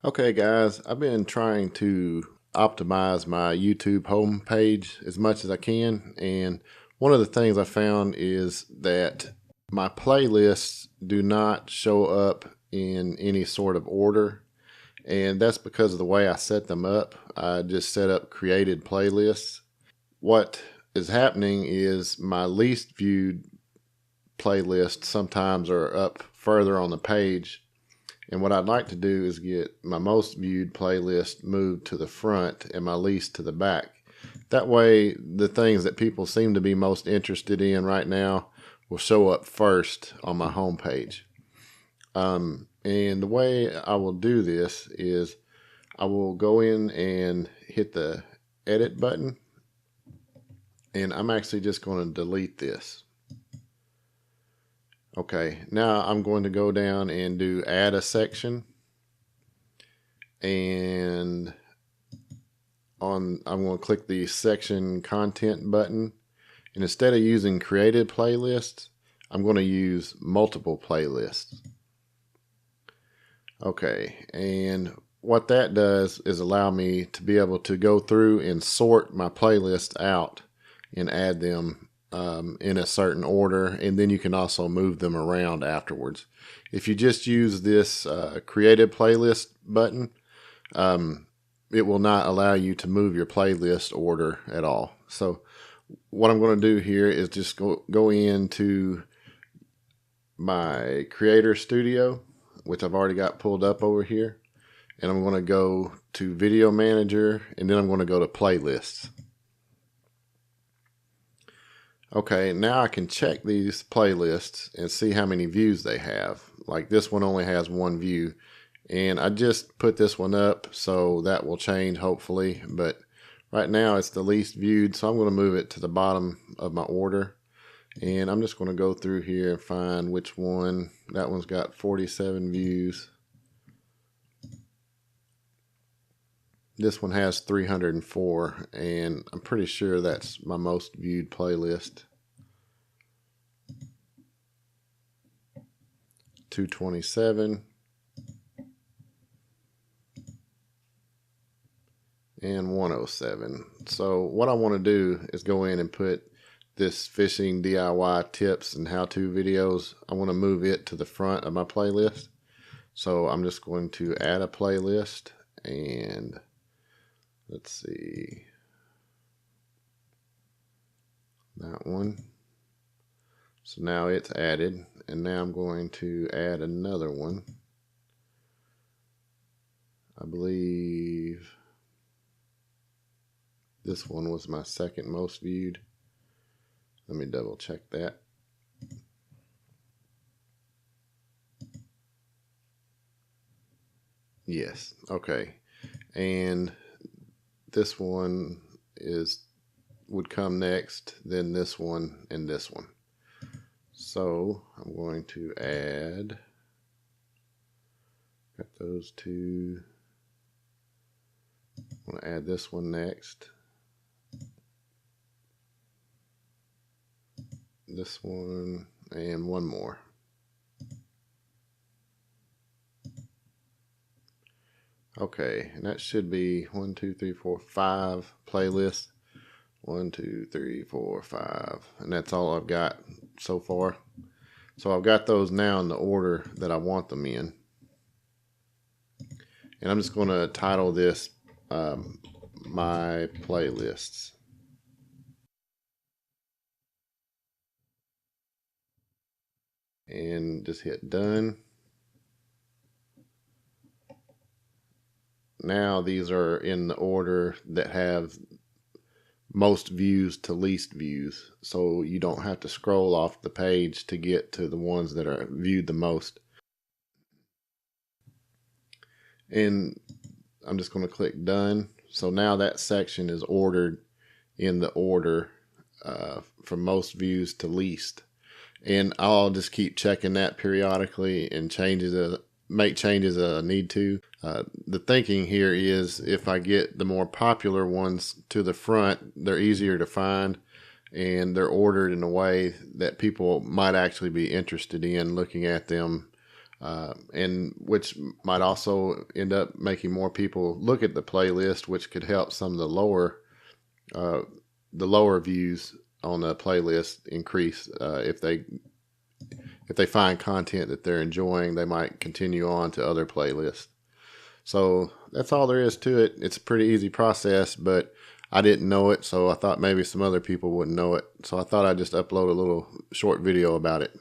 Okay, guys, I've been trying to optimize my YouTube homepage as much as I can, and one of the things I found is that my playlists do not show up in any sort of order, and that's because of the way I set them up. I just set up created playlists. What is happening is my least viewed playlists sometimes are up further on the page. And what I'd like to do is get my most viewed playlist moved to the front and my least to the back. That way, the things that people seem to be most interested in right now will show up first on my homepage. And the way I will do this is I will go in and hit the edit button. And I'm actually just going to delete this. Okay, now I'm going to go down and do add a section, and I'm going to click the section content button, and instead of using created playlists, I'm going to use multiple playlists. Okay, and what that does is allow me to be able to go through and sort my playlists out and add them in a certain order, and then you can also move them around afterwards. If you just use this created playlist button, it will not allow you to move your playlist order at all. So what I'm going to do here is just go into my Creator Studio, which I've already got pulled up over here, and I'm going to go to Video Manager, and then I'm going to go to Playlists. Okay, now I can check these playlists and see how many views they have. Like this one only has one view, and I just put this one up, so that will change hopefully, but right now it's the least viewed, so I'm going to move it to the bottom of my order, and I'm just going to go through here and find which one. That one's got 47 views. This one has 304, and I'm pretty sure that's my most viewed playlist. 227 and 107. So what I want to do is go in and put this fishing DIY tips and how-to videos. I want to move it to the front of my playlist. So I'm just going to add a playlist, and let's see, that one. So now it's added, and now I'm going to add another one. I believe this one was my second most viewed. Let me double check that. Yes, okay. And this one would come next, then this one, and this one. So I'm going to add, got those two. I'm going to add this one next. This one, and one more. Okay, and that should be 1, 2, 3, 4, 5 playlists. 1, 2, 3, 4, 5, and that's all I've got so far. So I've got those now in the order that I want them in, and I'm just going to title this my playlists. And just hit done. Now these are in the order that have most views to least views, so you don't have to scroll off the page to get to the ones that are viewed the most. And I'm just going to click done. So now that section is ordered in the order from most views to least, and I'll just keep checking that periodically and make changes as I need to. The thinking here is if I get the more popular ones to the front, they're easier to find, and they're ordered in a way that people might actually be interested in looking at them and which might also end up making more people look at the playlist, which could help some of the lower views on the playlist increase. If they find content that they're enjoying, they might continue on to other playlists. So that's all there is to it. It's a pretty easy process, but I didn't know it, so I thought maybe some other people wouldn't know it. So I thought I'd just upload a little short video about it.